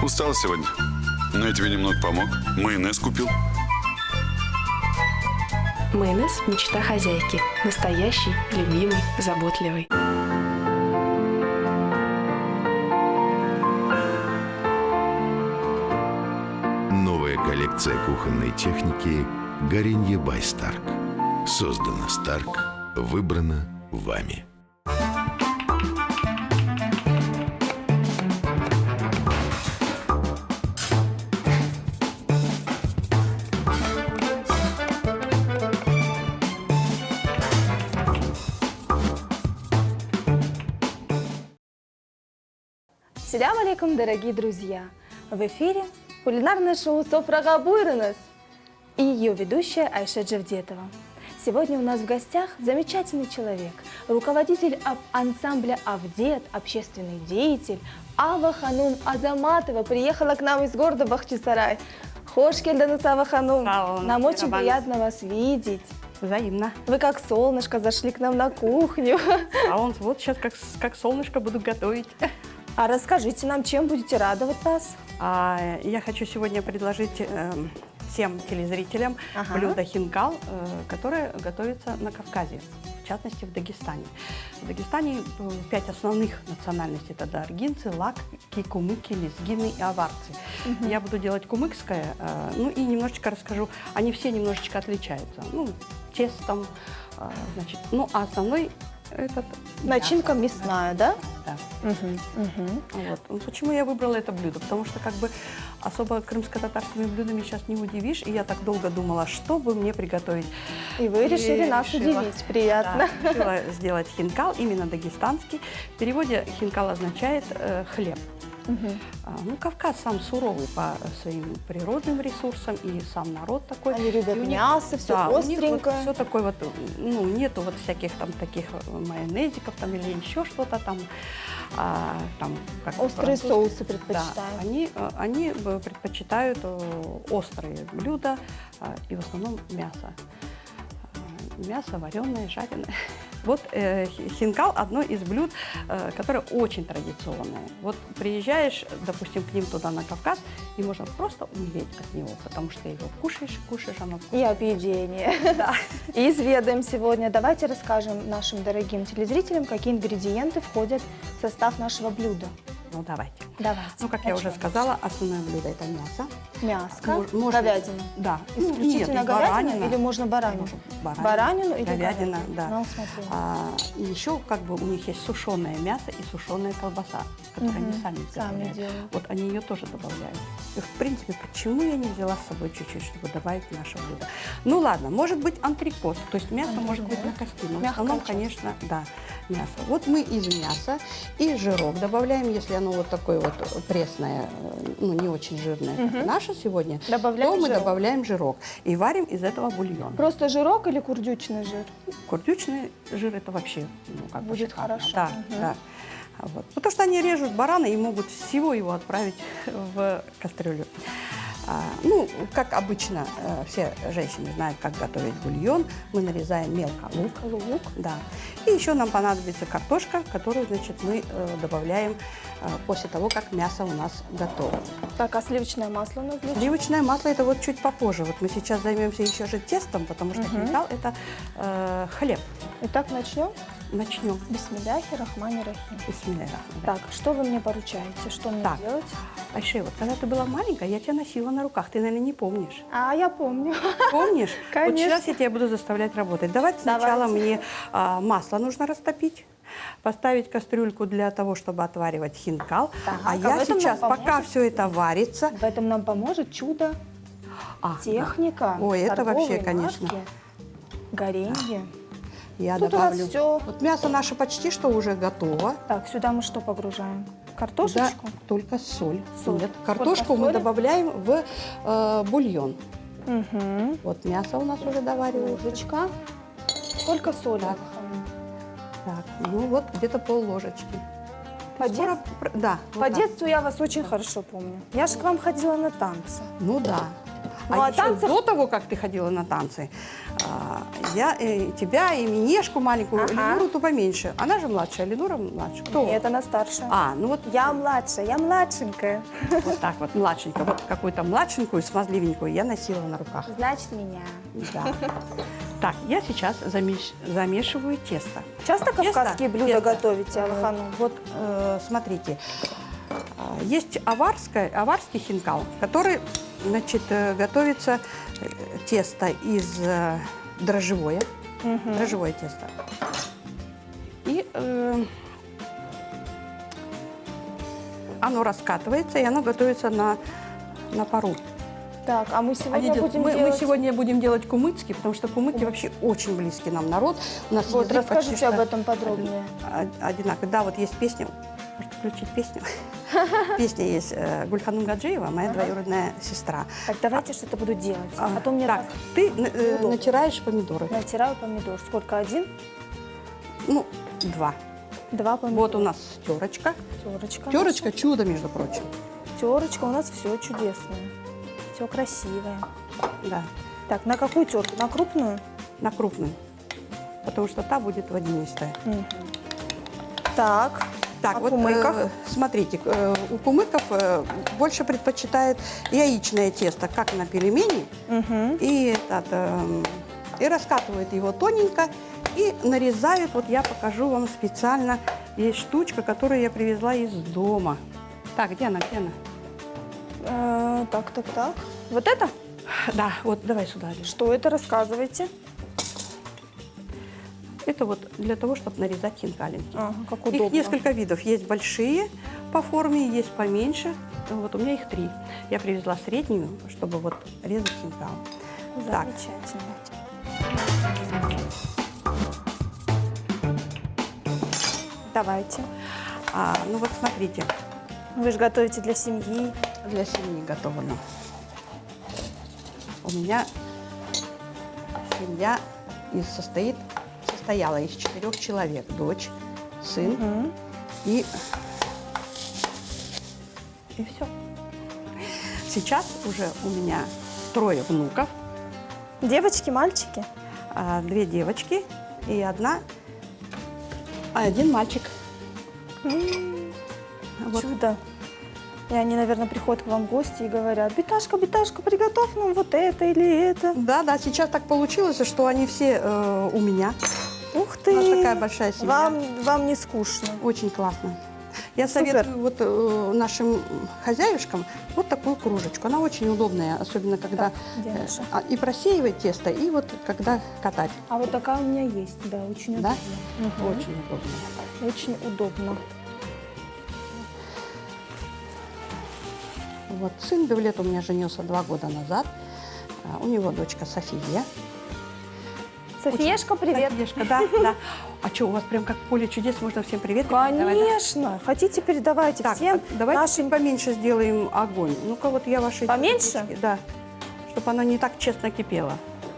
Устал сегодня, но я тебе немного помог. Майонез купил. Майонез – мечта хозяйки. Настоящий, любимый, заботливый. Новая коллекция кухонной техники «Горенье бай Старк». Создана Старк, выбрана вами. Салям алейкум, дорогие друзья! В эфире кулинарное шоу «Софрага Буйрыныз» и ее ведущая Айша Джавдетова. Сегодня у нас в гостях замечательный человек, руководитель ансамбля «Авдет», общественный деятель Ава Ханум Азаматова приехала к нам из города Бахчисарай. Хош келдіңіз, Ава Ханум. Нам очень приятно вас видеть. Взаимно. Вы как солнышко зашли к нам на кухню. А он вот сейчас как солнышко буду готовить. А расскажите нам, чем будете радовать нас? Я хочу сегодня предложить всем телезрителям блюдо хинкал, которое готовится на Кавказе, в частности в Дагестане. В Дагестане 5 основных национальностей. Это даргинцы, лаки, кумыки, лезгины и аварцы. Я буду делать кумыкское, ну и немножечко расскажу. Они все немножечко отличаются. Ну, тестом, значит, ну а основной этот начинка мясо, мясная, да? Да. Вот. Ну, почему я выбрала это блюдо? Потому что как бы особо крымско-татарскими блюдами сейчас не удивишь. И я так долго думала, что бы мне приготовить. И вы решили нас удивить. Приятно. Да, решила сделать хинкал, именно дагестанский. В переводе хинкал означает хлеб. Ну, Кавказ сам суровый по своим природным ресурсам, и сам народ такой. Они любят мясо, все остренькое. Вот все такое вот, ну, нету вот всяких там таких майонезиков там или еще что-то там. Там как острые соусы предпочитают. Да, они предпочитают острые блюда и в основном мясо. Мясо вареное, жареное. Вот хинкал – одно из блюд, которое очень традиционное. Вот приезжаешь, допустим, к ним туда на Кавказ, и можно просто умереть от него, потому что его кушаешь, оно вкусное. И объедение. Да. И изведаем сегодня. Давайте расскажем нашим дорогим телезрителям, какие ингредиенты входят в состав нашего блюда. Ну, давайте. Давайте. Ну, как я уже сказала, основное блюдо – это мясо. Мяско, Можно, говядина. Да. Исключительно говядина или можно баранину? Баранину или говядина, да. На усмотрение. И еще как бы у них есть сушеное мясо и сушеная колбаса, которую они сами делают. Вот они ее тоже добавляют. И, в принципе, почему я не взяла с собой чуть-чуть, чтобы добавить в наше блюдо? Ну, ладно, может быть антрикот, то есть мясо может быть на кости, но в основном, конечно, да, мясо. Вот мы из мяса и жирок добавляем, если оно вот такое вот пресное, ну, не очень жирное, как наше сегодня, добавляем то мы жирок. Добавляем жирок и варим из этого бульон. Просто жирок или курдючный жир? Курдючный жир – это вообще, ну, как бы будет шикарно. хорошо. Да, да. Вот. Потому что они режут барана и могут всего его отправить в кастрюлю. Ну, как обычно, все женщины знают, как готовить бульон. Мы нарезаем мелко лук, да. И еще нам понадобится картошка, которую, значит, мы добавляем после того, как мясо у нас готово. Так, а сливочное масло у нас будет? Сливочное масло – это вот чуть попозже. Вот мы сейчас займемся еще же тестом, потому что хинкал – это хлеб. Итак, начнем? Начнем. Бисмилляхи рахмани рахим. Бисмилляхи. Так, что вы мне поручаете? Что мне делать? Айше, вот когда ты была маленькая, я тебя носила на руках. Ты, наверное, не помнишь. Я помню. Помнишь? Конечно. Вот сейчас я тебя буду заставлять работать. Давайте сначала мне масло нужно растопить, поставить кастрюльку для того, чтобы отваривать хинкал. А я сейчас, пока все это варится... В этом нам поможет чудо. Техника. Да. Ой, это вообще, конечно. Горенье. Я тут добавлю. У нас все. Вот мясо наше почти что уже готово. Так, сюда мы что погружаем? Картошечку? Да, только соль. Соль. Нет, картошку мы добавляем в бульон. Вот мясо у нас уже доваривается. Ложечка. Сколько соли? Так, ну вот где-то пол-ложечки. Да, по детству я вас очень хорошо помню. Я же к вам ходила на танцы. Ну да. Ну, а еще танцев- до того, как ты ходила на танцы, я тебя и Минешку маленькую, Ага. Ленуру-то поменьше. Она же младшая, Ленура младше. Кто? Нет, она старшая. Ну вот Я младшая, я младшенькая. вот так вот, младшенькая. Вот какую-то младшенькую, смазливенькую я носила на руках. Значит, меня. Да. Так, я сейчас замешиваю тесто. Часто кавказские блюда тесто. готовите, Аллаханум? Вот, смотрите, есть аварский хинкал, который, значит, готовится тесто из дрожжевое, дрожжевое тесто. И оно раскатывается, и оно готовится на пару. Так, а мы сегодня Мы будем делать... сегодня будем делать кумыцкий, потому что кумыки вообще очень близкий нам народ. У нас Вот, язык расскажите почти об что этом подробнее. одинаковый. Да, вот есть песня. Может, включить песню? Песня есть Гульханум Гаджиева, моя двоюродная сестра. Так, давайте что-то буду делать. А то мне так, так ты неудобно. натираешь помидоры. натираю помидор. Сколько? 1? Ну, 2. 2 помидора. Вот у нас терочка. терочка. Терочка чудо, между прочим. Терочка, у нас все чудесное. Все красивое. Да, Так, на какую терку? На крупную? на крупную. Потому что та будет водянистая. Так. Так, А вот кумыках? смотрите, у кумыков больше предпочитают яичное тесто, как на пельмени, и раскатывают его тоненько и нарезают. Вот я покажу вам специально. Есть штучка, которую я привезла из дома. Так, где она, где она? Так. Вот это? Да, вот давай сюда. Лиз. Что это? Рассказывайте. Это вот для того, чтобы нарезать хинкалинки. Ага, как Их удобно. несколько видов. Есть большие по форме, есть поменьше. Вот у меня их 3. Я привезла среднюю, чтобы вот резать хинкал. Так, Замечательно. Давайте. ну вот смотрите, Вы же готовите для семьи. для семьи готовано. У меня семья состояла из 4 человек. Дочь, сын и все. Сейчас уже у меня 3 внуков. Девочки, мальчики? 2 девочки и 1 мальчик. Вот. Чудо. И они, наверное, приходят к вам в гости и говорят: Беташка, Беташка, приготовь нам вот это или это. Да, сейчас так получилось, что они все у меня. Ух ты! У нас такая большая семья. Вам не скучно. Очень классно. Я Супер. советую вот нашим хозяюшкам вот такую кружечку. Она очень удобная, особенно когда Так, где наша? и просеивать тесто, и вот когда катать. А вот такая у меня есть, да, очень Да? удобно. Очень удобно. Очень удобно. Вот сын Бевлет у меня женился 2 года назад. У него дочка София. Софиешка, привет. Софиешка, да. А что, у вас прям как поле чудес, можно всем привет? Давай, да? Конечно. Хотите, передавайте Так, всем давайте нашим... поменьше сделаем огонь. Ну-ка, вот я ваши... Поменьше? девочки, да. Чтобы оно не так честно кипело.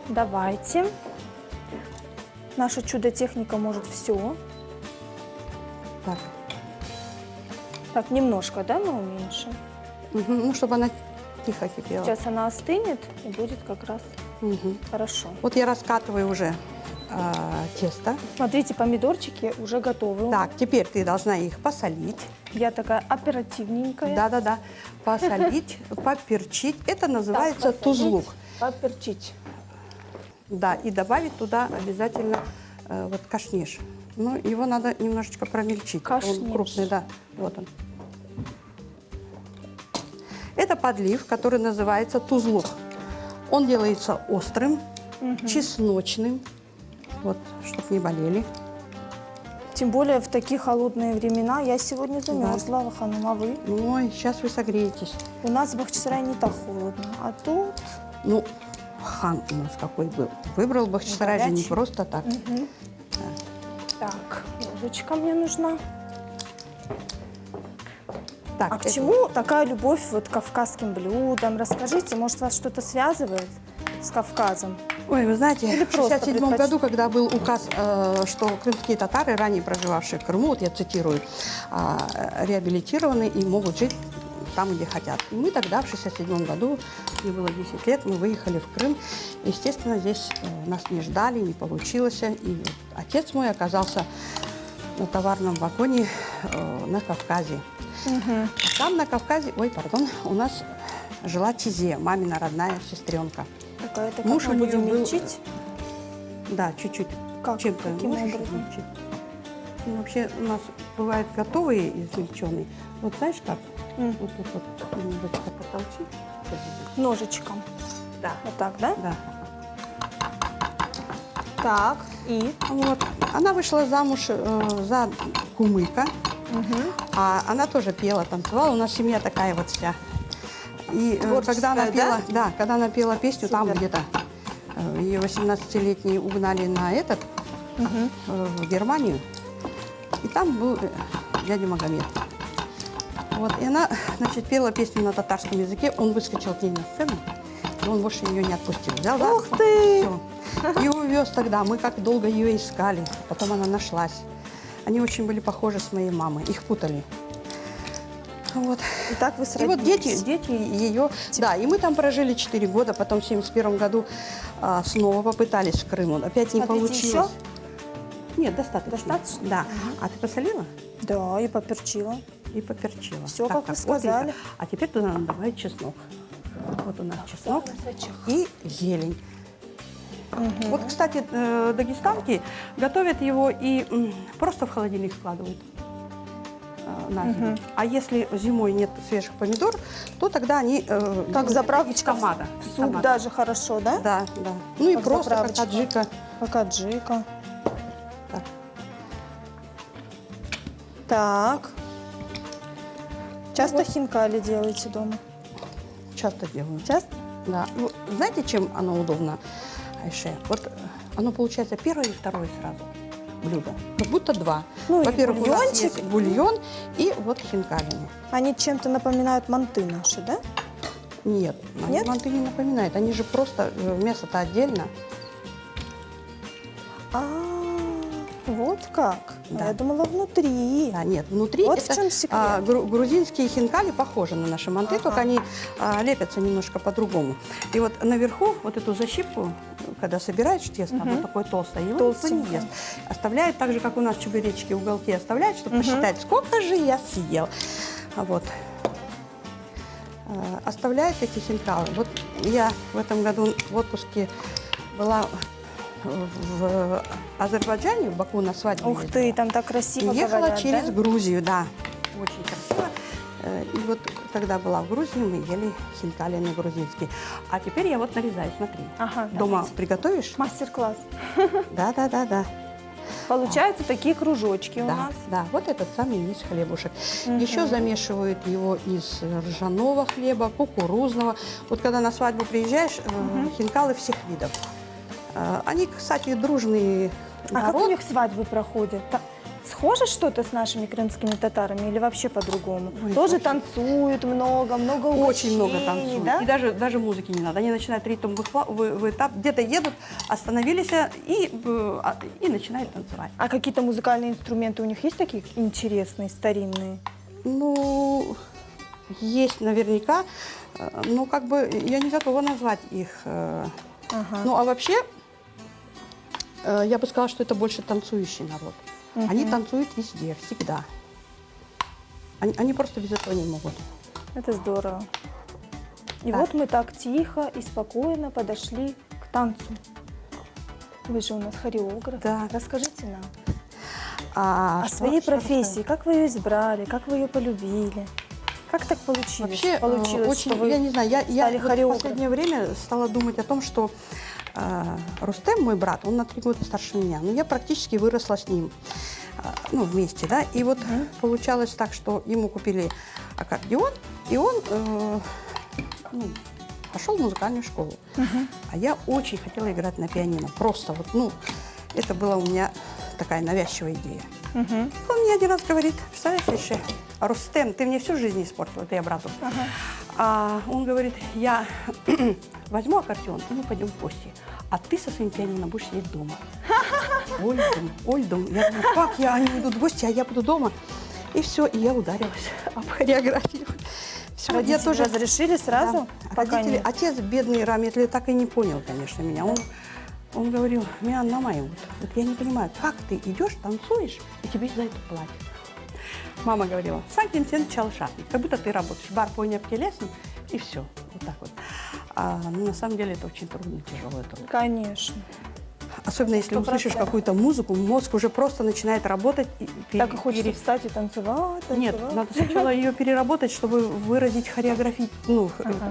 Давайте. Наша чудо-техника может все. Так. Так, немножко, да, мы уменьшим? Ну, чтобы она тихо кипела. Сейчас она остынет и будет как раз Мгм. хорошо. Вот я раскатываю уже тесто. Смотрите, помидорчики уже готовы. Так, теперь ты должна их посолить. Я такая оперативненькая. Да. Посолить, поперчить. Это называется Так, посолить, тузлук. Поперчить. Да, и добавить туда обязательно вот кашниш. Ну, его надо немножечко промельчить. Кашниш. Он крупный, да. Вот он. Это подлив, который называется тузлук. Он делается острым, чесночным, вот, чтобы не болели. Тем более в такие холодные времена. Я сегодня замерзла, Аллаханум, а вы? Ой, сейчас вы согреетесь. У нас в Бахчисарае не так холодно. А тут... Ну, хан у нас какой был. Выбрал Бахчисарай же не Горячий. просто так. Так, ложечка мне нужна. Так, А к это- чему такая любовь вот к кавказским блюдам? Расскажите, может, вас что-то связывает с Кавказом? Ой, вы знаете, Или в просто 1967 году, когда был указ, что крымские татары, ранее проживавшие в Крыму, вот я цитирую, реабилитированы и могут жить там, где хотят. И мы тогда, в 67 году, мне было 10 лет, мы выехали в Крым. Естественно, здесь нас не ждали, не получилось. И вот отец мой оказался на товарном вагоне на Кавказе. Там на Кавказе, у нас жила Тизе, мамина родная сестренка. Какая-то, Муж как у мы нее будем был- лечить? Да, чуть-чуть. Как? Чем-то Каким можешь образом? измельчить? Ну, вообще у нас бывают готовые измельченные. Вот знаешь как? Вот тут вот немножечко потолчить. Ножичком. Да. Вот так, да? Да. Так, и? Вот. Она вышла замуж за кумыка, а она тоже пела, танцевала. У нас семья такая вот вся. И когда она Творческая, пела, да, когда она пела песню, там Супер. где-то ее 18-летней угнали на в Германию. И там был дядя Магомед. Вот, и она, значит, пела песню на татарском языке. Он выскочил к ней на сцену, и он больше ее не отпустил. Взял за Ух руку, ты! всё. И увез тогда. Мы как долго ее искали. Потом она нашлась. Они очень были похожи с моей мамой. Их путали. Вот. И так вы И вот сроднились. дети ее... Да, и мы там прожили 4 года. Потом в 71 году снова попытались в Крыму. Опять не Смотрите, получилось. еще? Нет, достаточно. Достаточно? Да. А ты посолила? Да, и поперчила. И поперчила. Всё, как вы вот сказали. это. А теперь туда надо добавить чеснок. Вот у нас чеснок и зелень. Вот, кстати, дагестанки готовят его и просто в холодильник складывают на зиму. А если зимой нет свежих помидор, то тогда они Как делают заправочка из томата. в Из суп томата. даже хорошо, да? Да, да. Ну и Как просто как заправочка. аджика. Как аджика. Так. Так. Часто хинкали делаете дома? Часто делаю. Часто? Да. Ну, знаете, чем оно удобно, Айше? Вот оно получается первое и второе сразу блюдо. Как будто два. Ну, и Во-первых, у нас бульончик. есть бульон и вот хинкалины. Они чем-то напоминают манты наши, да? Нет, Нет? манты не напоминают. Они же просто, мясо-то отдельно. А, вот как. Да. Я думала, внутри. Да, нет, внутри Вот в это чем секрет. грузинские хинкали похожи на наши манты, Ага. только они лепятся немножко по-другому. И вот наверху вот эту защипку, когда собираешь тесто, оно такое толстое, его никто не Толстенькое. ест. Оставляют так же, как у нас чебуречки, уголки оставляют, чтобы посчитать, сколько же я съел. Вот. Оставляют эти хинкалы. Вот я в этом году в отпуске была в Азербайджане, в Баку на свадьбе. Ух ездила. ты, там так красиво Ехала говорят, через да? Грузию, да. Очень красиво. И вот когда была в Грузии, мы ели хинкалины грузинские. А теперь я вот нарезаю, смотри. Ага, Дома давайте. приготовишь? Мастер-класс. Да, да, да, да. Получаются такие кружочки у Да, нас. да, вот этот самый есть хлебушек. Еще замешивают его из ржаного хлеба, кукурузного. Вот когда на свадьбу приезжаешь, хинкалы всех видов. Они, кстати, дружные. А как у них свадьбы проходят? Схоже что-то с нашими крымскими татарами или вообще по-другому? Ой, Тоже очень. танцуют много Очень много угощений, танцуют. да? И даже музыки не надо. Они начинают ритм в этап, где-то едут, остановились и начинают танцевать. А какие-то музыкальные инструменты у них есть такие интересные, старинные? Ну, есть наверняка, но как бы я не готова назвать их. Ну, а вообще, я бы сказала, что это больше танцующий народ. Они танцуют везде, всегда. Они просто без этого не могут. Это здорово. И Да. вот мы так тихо и спокойно подошли к танцу. Вы же у нас хореограф. Да. Расскажите нам А о что- своей что профессии. Как вы ее избрали, как вы ее полюбили? Как так получилось? Вообще, получилось, очень, что вы я не знаю, я стали вот в хореографом? последнее время стала думать о том, что Рустем, мой брат, он на 3 года старше меня, но я практически выросла с ним, ну, вместе, да, и вот получалось так, что ему купили аккордеон, и он пошел в музыкальную школу. А я очень хотела играть на пианино, просто вот, ну, это была у меня такая навязчивая идея. Он мне один раз говорит: представляешь, Айше, Рустем, ты мне всю жизнь испортил, это я брату. Он говорит: я возьму аккордеон, и мы пойдем в гости, а ты со своим пианино будешь сидеть дома. Ой, дом. Я думаю, как они идут в гости, а я буду дома. И все, и я ударилась об хореографию. Всё, Родители разрешили сразу? Да. Пока Родители, нет. отец бедный Раметли так и не понял, конечно, меня. Он говорил, меня на мою, вот я не понимаю, как ты идешь, танцуешь, и тебе за это платят. Мама говорила, сантим сен чалшатный, как будто ты работаешь, бар по лесом, и все, вот так вот. Ну, на самом деле это очень трудно, тяжелый труд. Конечно. Особенно если 100%. услышишь какую-то музыку, мозг уже просто начинает работать. Так и хочется встать и танцевать, Нет, танцевать. надо сначала ее переработать, чтобы выразить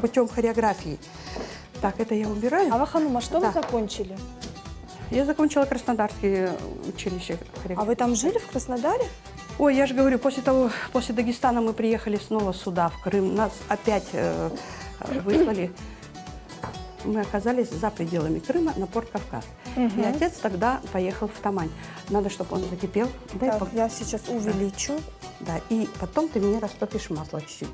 путем хореографии. Так, это я убираю. Ава Ханум, а что Да. вы закончили? Я закончила Краснодарское училище хореографии. А вы там жили в Краснодаре? Ой, я же говорю, после Дагестана мы приехали снова сюда, в Крым. Нас опять выслали. Мы оказались за пределами Крыма на порт Кавказ. И отец тогда поехал в Тамань. Надо, чтобы он закипел. Так, я сейчас увеличу. Да, и потом ты мне растопишь масло чуть-чуть.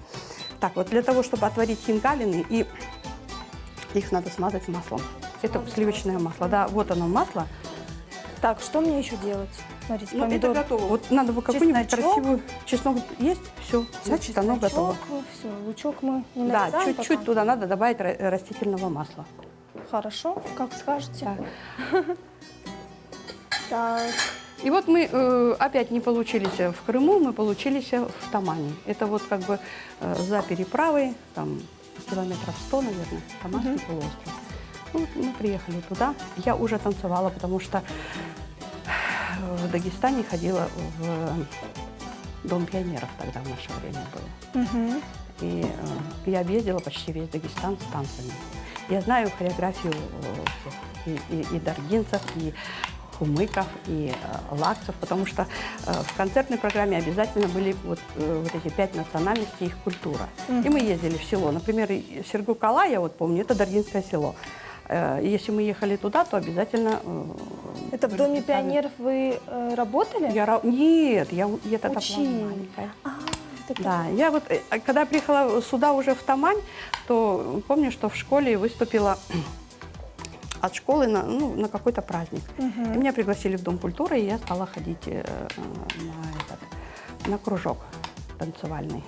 Так, вот для того, чтобы отварить хинкалины, и их надо смазать маслом. Это сливочное масло. Да, вот оно масло. Так, что мне еще делать? Смотрите, Ну, это помидор. готово. Вот надо бы какую-нибудь Чесночок. красивую... Чеснок есть? Все, значит, оно готово. Все, лучок мы не Да, нарезаем чуть-чуть пока? туда надо добавить растительного масла. Хорошо, как скажете. Так. Так. И вот мы опять не получились в Крыму, мы получились в Тамане. Это вот как бы за переправой, там километров 100, наверное, Таманский полуостров. Ну, вот мы приехали туда. Я уже танцевала, потому что в Дагестане ходила в Дом пионеров тогда в наше время было. Мгм. И я объездила почти весь Дагестан с танцами. Я знаю хореографию всех, и даргинцев, и хумыков, и лакцев, потому что в концертной программе обязательно были вот эти 5 национальностей, их культура. И мы ездили в село. Например, Сергукала, я вот помню, это даргинское село. И если мы ехали туда, то обязательно... Это в Доме пионеров вы работали? Нет, я тогда была Учили. маленькая. Так Да, я вот, когда приехала сюда уже в Тамань, то помню, что в школе выступила от школы на какой-то праздник. И меня пригласили в Дом культуры, и я стала ходить на кружок танцевальный.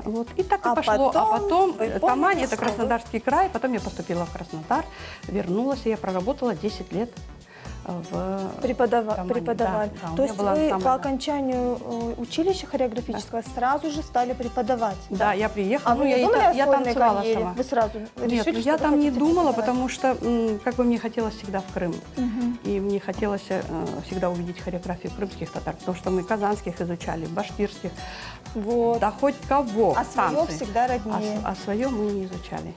Вот, и так и А пошло. А потом вы помните, Тамань, это что вы- Краснодарский край, потом я поступила в Краснодар, вернулась, и я проработала 10 лет в Тамане. Преподавали. Да, у То меня есть была вы самая, по да. окончанию училища хореографического сразу же стали преподавать? Да, я приехала, А вы не думали о я сольной танцевала карьере? сама. Вы сразу Нет, решили, ну, что я вы там не хотите думала, преподавать? потому что как бы мне хотелось всегда в Крым. И мне хотелось всегда увидеть хореографию крымских татар, потому что мы казанских изучали, башкирских, Вот. да хоть кого. А свое танцы. всегда роднее. А свое мы не изучали.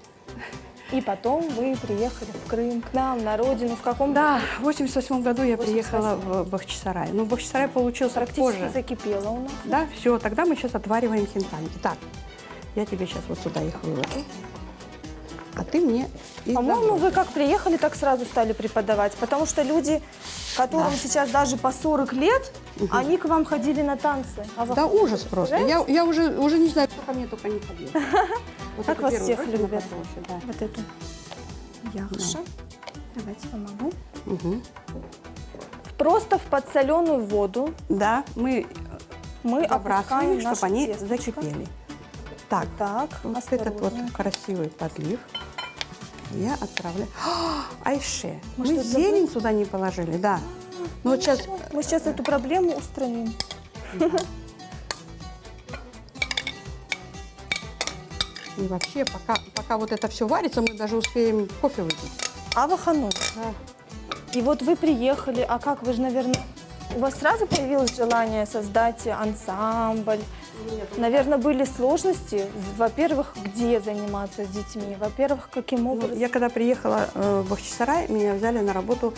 И потом вы приехали в Крым, к нам, на родину. В каком Да, в 88 году я 88. приехала в Бахчисарай. Но Бахчисарай получился практически позже. закипело у нас? Да, все, тогда мы сейчас отвариваем хинкали. Так, я тебе сейчас вот сюда их выложу. А ты мне их По-моему, забрось. вы как приехали, так сразу стали преподавать. Потому что люди, которым сейчас даже по 40 лет, они к вам ходили на танцы. А вы Да ужас просто. представляете? Я уже не знаю, кто ко мне только не ходил. Вот Как эту вас первую всех родину любят. попроще, да. Вот эту яхша. Давайте помогу. Мгм. Просто в подсоленую воду Да, мы мы забрасываем, опускаем чтобы наше они тесточко. закипели. Так, Так, вот этот вот осторожно. красивый подлив я отправляю. Айше, мы что-то зелень сюда не положили, да. Ну вот сейчас Мы сейчас эту проблему устраним. и вообще, пока вот это все варится, мы даже успеем кофе выпить. Ава Ханум, Да. и вот вы приехали, а как вы же, наверное, у вас сразу появилось желание создать ансамбль? Наверное, были сложности. Во-первых, где заниматься с детьми? Во-первых, каким Ну, образом? я когда приехала в Бахчисарай, меня взяли на работу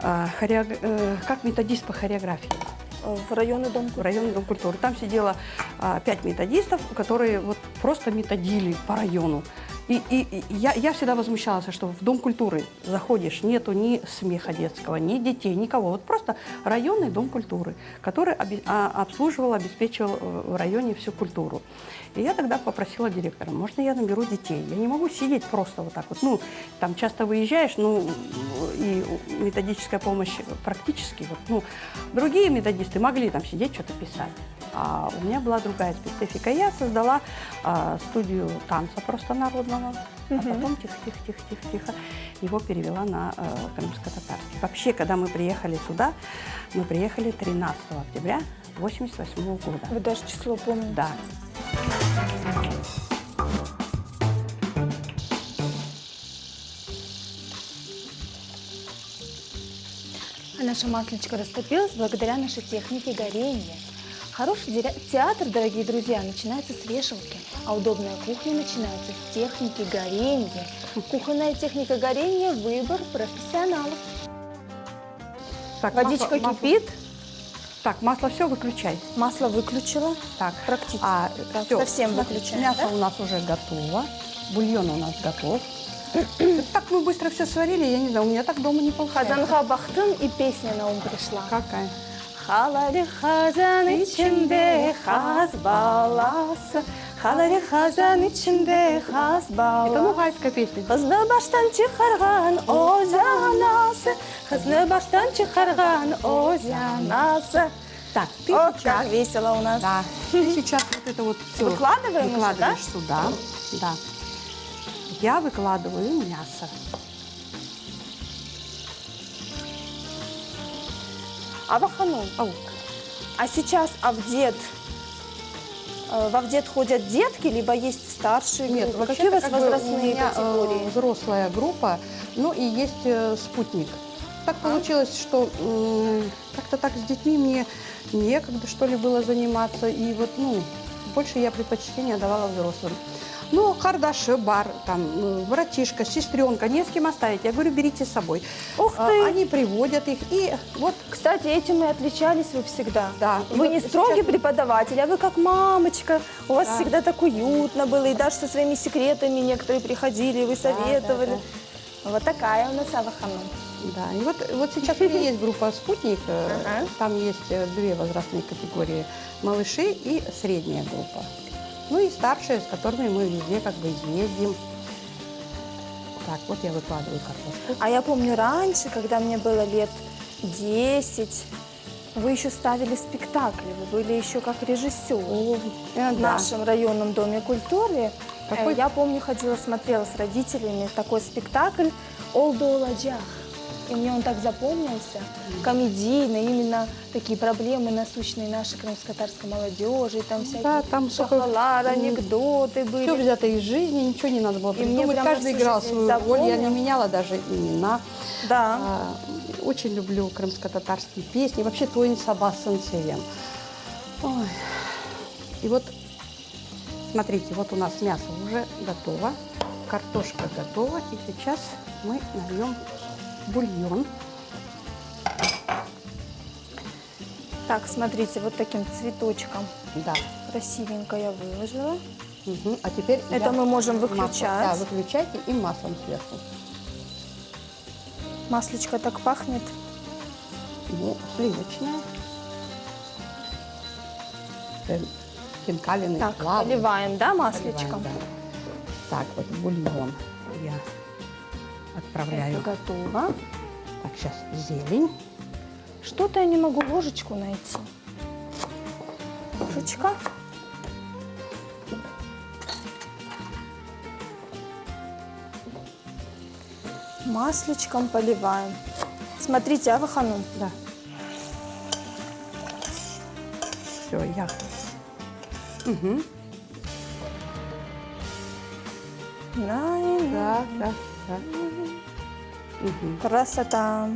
как методист по хореографии В районный дом в культуры. районный дом культуры. Там сидело 5 методистов, которые вот просто методили по району. И я всегда возмущалась, что в Дом культуры заходишь, нету ни смеха детского, ни детей, никого. Вот просто районный Дом культуры, который обслуживал, обеспечивал в районе всю культуру. И я тогда попросила директора, можно я наберу детей? Я не могу сидеть просто вот так вот. Ну, там часто выезжаешь, ну, и методическая помощь практически. Вот, ну, другие методисты могли там сидеть, что-то писать. А у меня была другая специфика. Я создала студию танца просто народного, а потом тихо-тихо его перевела на крымско-татарский. Вообще, когда мы приехали сюда, мы приехали 13 октября 1988 года. Вы даже число помните? Да. А наша масличка растопилась благодаря нашей технике горения. Хороший театр, дорогие друзья, начинается с вешалки, а удобная кухня начинается с техники горения. Кухонная техника горения – выбор профессионалов. Так, Водичка кипит, Так, масло все выключай. масло выключила, Так, практически. Так, всё, совсем значит, выключаем, мясо да? у нас уже готово, бульон у нас готов. Так мы быстро все сварили, я не знаю, у меня так дома не получается. Хазанха бахтын, и песня на ум пришла. Какая? Халали хазан içinde хаз баласы, халали хазан içinde хаз Это баласы. нугайская песня. Қызны баштан чықарған о жанасы, қызны баштан чықарған о жанасы. Так, ты Вот сейчас... как весело у нас. Да, ты сейчас вот это вот все Выкладываем уже, выкладываешь сюда. Да. Я выкладываю мясо. Аваханум, а сейчас в Авдет ходят детки, либо есть старшие Нет, группы? вообще Какие у вас как бы возрастные у меня, категории? взрослая группа, ну и есть спутник. Так получилось, что как-то так с детьми мне некогда, что ли, было заниматься. И вот, ну, больше я предпочтение давала взрослым. Ну, кардаши, бар, там, братишка, сестренка, не с кем оставить. Я говорю, берите с собой. Ух ты! Они приводят их, и вот... Кстати, этим и отличались вы всегда. Да. Вы И не вот строгий сейчас- преподаватель, а вы как мамочка. У вас Да. всегда так уютно было, и даже со своими секретами некоторые приходили, вы советовали. Вот такая у нас Аваханум. Да, и вот сейчас у меня есть группа «Спутник», Ага. там есть две возрастные категории – малыши и средняя группа. Ну и старшие, с которыми мы везде как бы ездим. Так, вот я выкладываю картошку. А я помню раньше, когда мне было лет 10, вы еще ставили спектакли, вы были еще как режиссер. В Да. нашем районном доме культуры. Какой? Я помню, ходила, смотрела с родителями такой спектакль «Олду Оладжах». И мне он так запомнился, комедийный, именно такие проблемы насущные нашей крымско-татарской молодежи, и там всякие Да, там шахалар, анекдоты были. Все взято из жизни, ничего не надо было И мне придумать. прям Каждый всю играл жизнь свою роль, я не запомнил. меняла даже имена. Да. Очень люблю крымско-татарские песни, вообще Тойн Саба с сенсеем. Ой. И вот, смотрите, вот у нас мясо уже готово, картошка готова, и сейчас мы нальем бульон. Так, смотрите, вот таким цветочком Да. красивенько я выложила. Мгм. А теперь Это мы можем выключать. Да, выключайте и маслом сверху. Маслечко так пахнет. Ну, сливочное. Хинкалины. Так, плавленые. поливаем, да, Поливаем, маслечком? да. Так, вот бульон я отправляю. Это готово. Так, сейчас зелень. Что-то я не могу ложечку найти. Ложечка. Маслечком поливаем. Смотрите, Аваханум. Да. Все, я. Угу. Да, да, да. Мгм. Красота.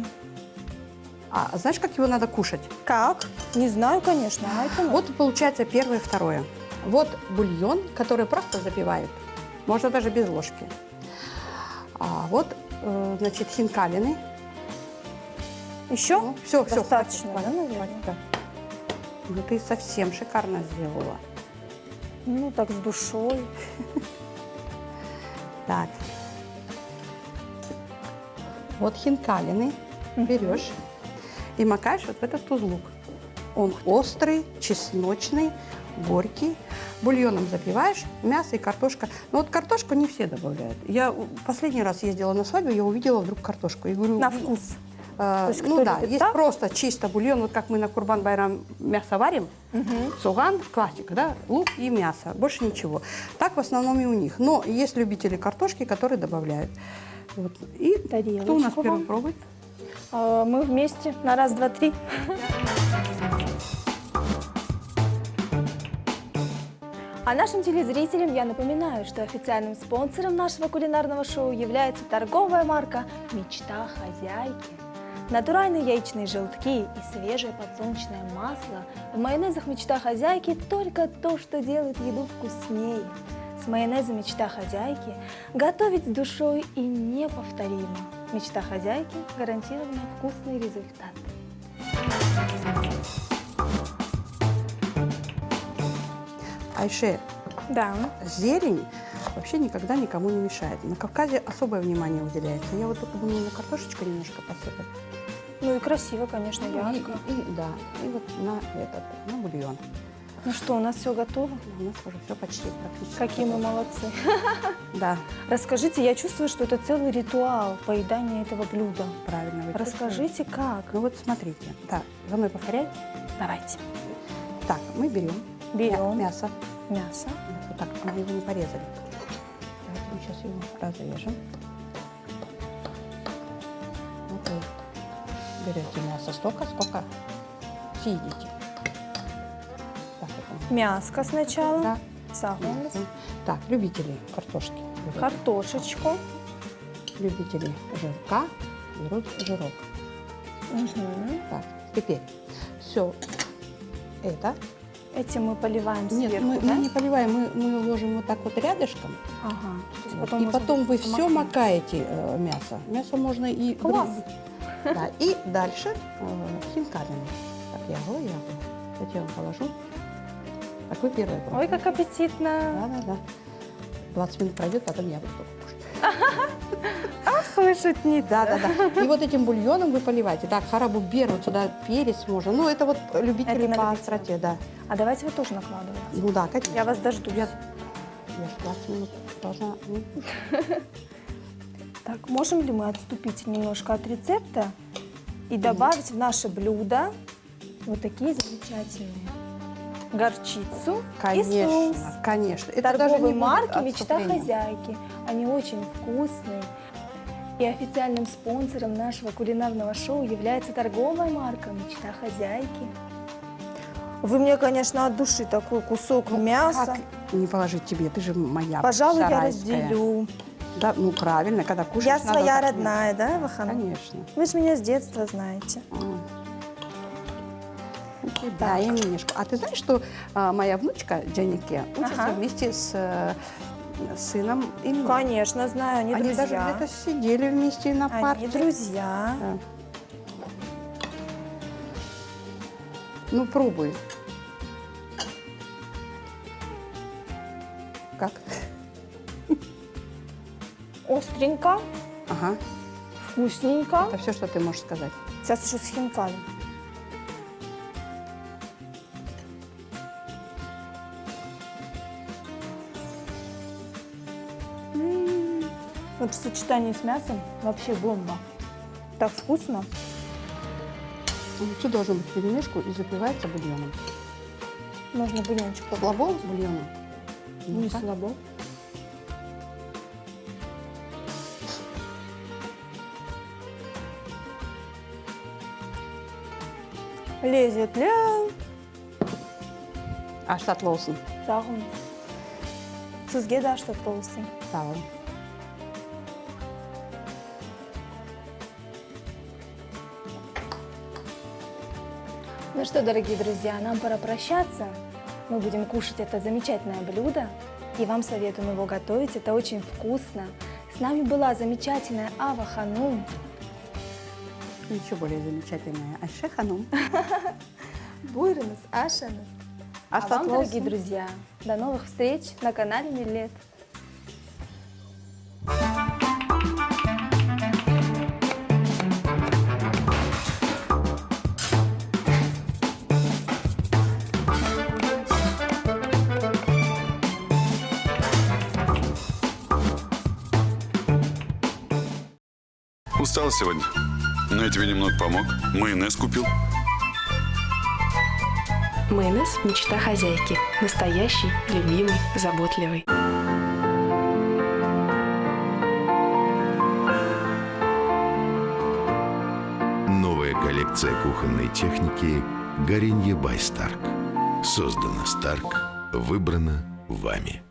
А знаешь, как его надо кушать? Как? Не знаю, конечно. А это Вот получается первое, второе. Вот бульон, который просто запивают. Можно даже без ложки. А вот, значит, хинкалины. еще? Все, Достаточно, да, наверное? Ну, ты совсем шикарно сделала. Ну, так с душой. Так. Вот хинкалины берешь и макаешь вот в этот узлук. Он острый, чесночный, горький. Бульоном запиваешь, мясо и картошка. Но вот картошку не все добавляют. Я последний раз ездила на свадьбу, я увидела вдруг картошку. И говорю, На вкус. есть ну кто да, любит есть так? просто чисто бульон, вот как мы на Курбан-байрам мясо варим, суган, классика, да, лук и мясо, больше ничего. Так в основном и у них. Но есть любители картошки, которые добавляют. Вот. И Тарелочку кто у нас вам. первый пробует? Мы вместе на раз, два, три. А нашим телезрителям я напоминаю, что официальным спонсором нашего кулинарного шоу является торговая марка «Мечта хозяйки». Натуральные яичные желтки и свежее подсолнечное масло в майонезах «Мечта хозяйки» только то, что делает еду вкуснее. С майонезом «Мечта хозяйки» готовить с душой и неповторимо. «Мечта хозяйки» – гарантированно вкусный результат. Айше, Да. зелень вообще никогда никому не мешает. На Кавказе особое внимание уделяется. Я вот только думаю на картошечку немножко посыпать. Ну и красиво, конечно, И, ярко. да, и вот на бульон. Ну что, у нас все готово? У нас уже все почти практически. Какие мы готово. молодцы. Да, Расскажите, я чувствую, что это целый ритуал поедания этого блюда. правильно. вы Расскажите, как? чувствуете? Ну вот смотрите. Так, за мной повторяй. Давайте. Так, мы берем Берем мясо. мясо. Вот так, мы его не порезали. Давайте мы сейчас его разрежем. Вот вы берете мясо столько, сколько съедите. Так, это Мяско сначала. Да. Сахарность. мясо. Так, любители картошки берут. Картошечку. Любители жирка берут жирок. Мгм. Так, теперь все это. Этим мы поливаем Нет, сверху, мы да? не поливаем, мы ложим вот так вот рядышком. Ага. То есть Вот. потом И можно потом вы будет все макать. макаете мясо. Мясо можно и... Класс. Да, и дальше хинкалины. Так, я говорю. Вот я вам положу. Так, вы первые Ой, пробуйте. как аппетитно. Да. 20 минут пройдет, потом я буду только кушать. Вы шутница. Да. И вот этим бульоном вы поливаете. Так, харабу берут сюда перец можно. Ну, это вот любители Это на по любителя. остроте, да. А давайте вы тоже накладываете. Ну да, конечно. Я вас дождусь. Я же 20 минут должна... Так, можем ли мы отступить немножко от рецепта и добавить в наше блюдо вот такие замечательные горчицу и соус Конечно, конечно. Это даже торговой не будет марки «Мечта отступлением. хозяйки». Они очень вкусные. И официальным спонсором нашего кулинарного шоу является торговая марка «Мечта хозяйки». Вы мне, конечно, от души такой кусок мяса. Как не положить тебе? Ты же моя. Пожалуй, я сарайская. разделю. Да, ну правильно, когда Я кушаешь, надо своя так родная, да, Вахан? Конечно. Вы же меня с детства знаете. Да, я немножко. А ты знаешь, что моя внучка Джанике учится Ага. вместе с сыном Ильей? Конечно, знаю, они Они даже друзья. где-то сидели вместе на Они парте. друзья. Да. Ну, пробуй. Как? Остренько, Ага. вкусненько. Это все, что ты можешь сказать. Сейчас еще с хинкали. Вот в сочетании с мясом вообще бомба. Так вкусно. Все должно быть в перемешку и запивается бульоном. Можно бульончик Слабо бульоном? Не Ну-ка. слабо. Лезет ля. Аштат Лоусон. Сағым. Сізге де аштат болсын. Сау. Ну что, дорогие друзья, нам пора прощаться. Мы будем кушать это замечательное блюдо. И вам советуем его готовить. Это очень вкусно. С нами была замечательная Ава Ханум. Еще более замечательная Айше Ханум. Буйрыныз, Ашаныз. А Аштат вам, дорогие Лоусон. друзья, до новых встреч на канале Миллет. Устал сегодня, но я тебе немного помог. Майонез купил. Майонез – мечта хозяйки. Настоящий, любимый, заботливый. Новая коллекция кухонной техники Горенье by Stark. Создана Stark, выбрана вами.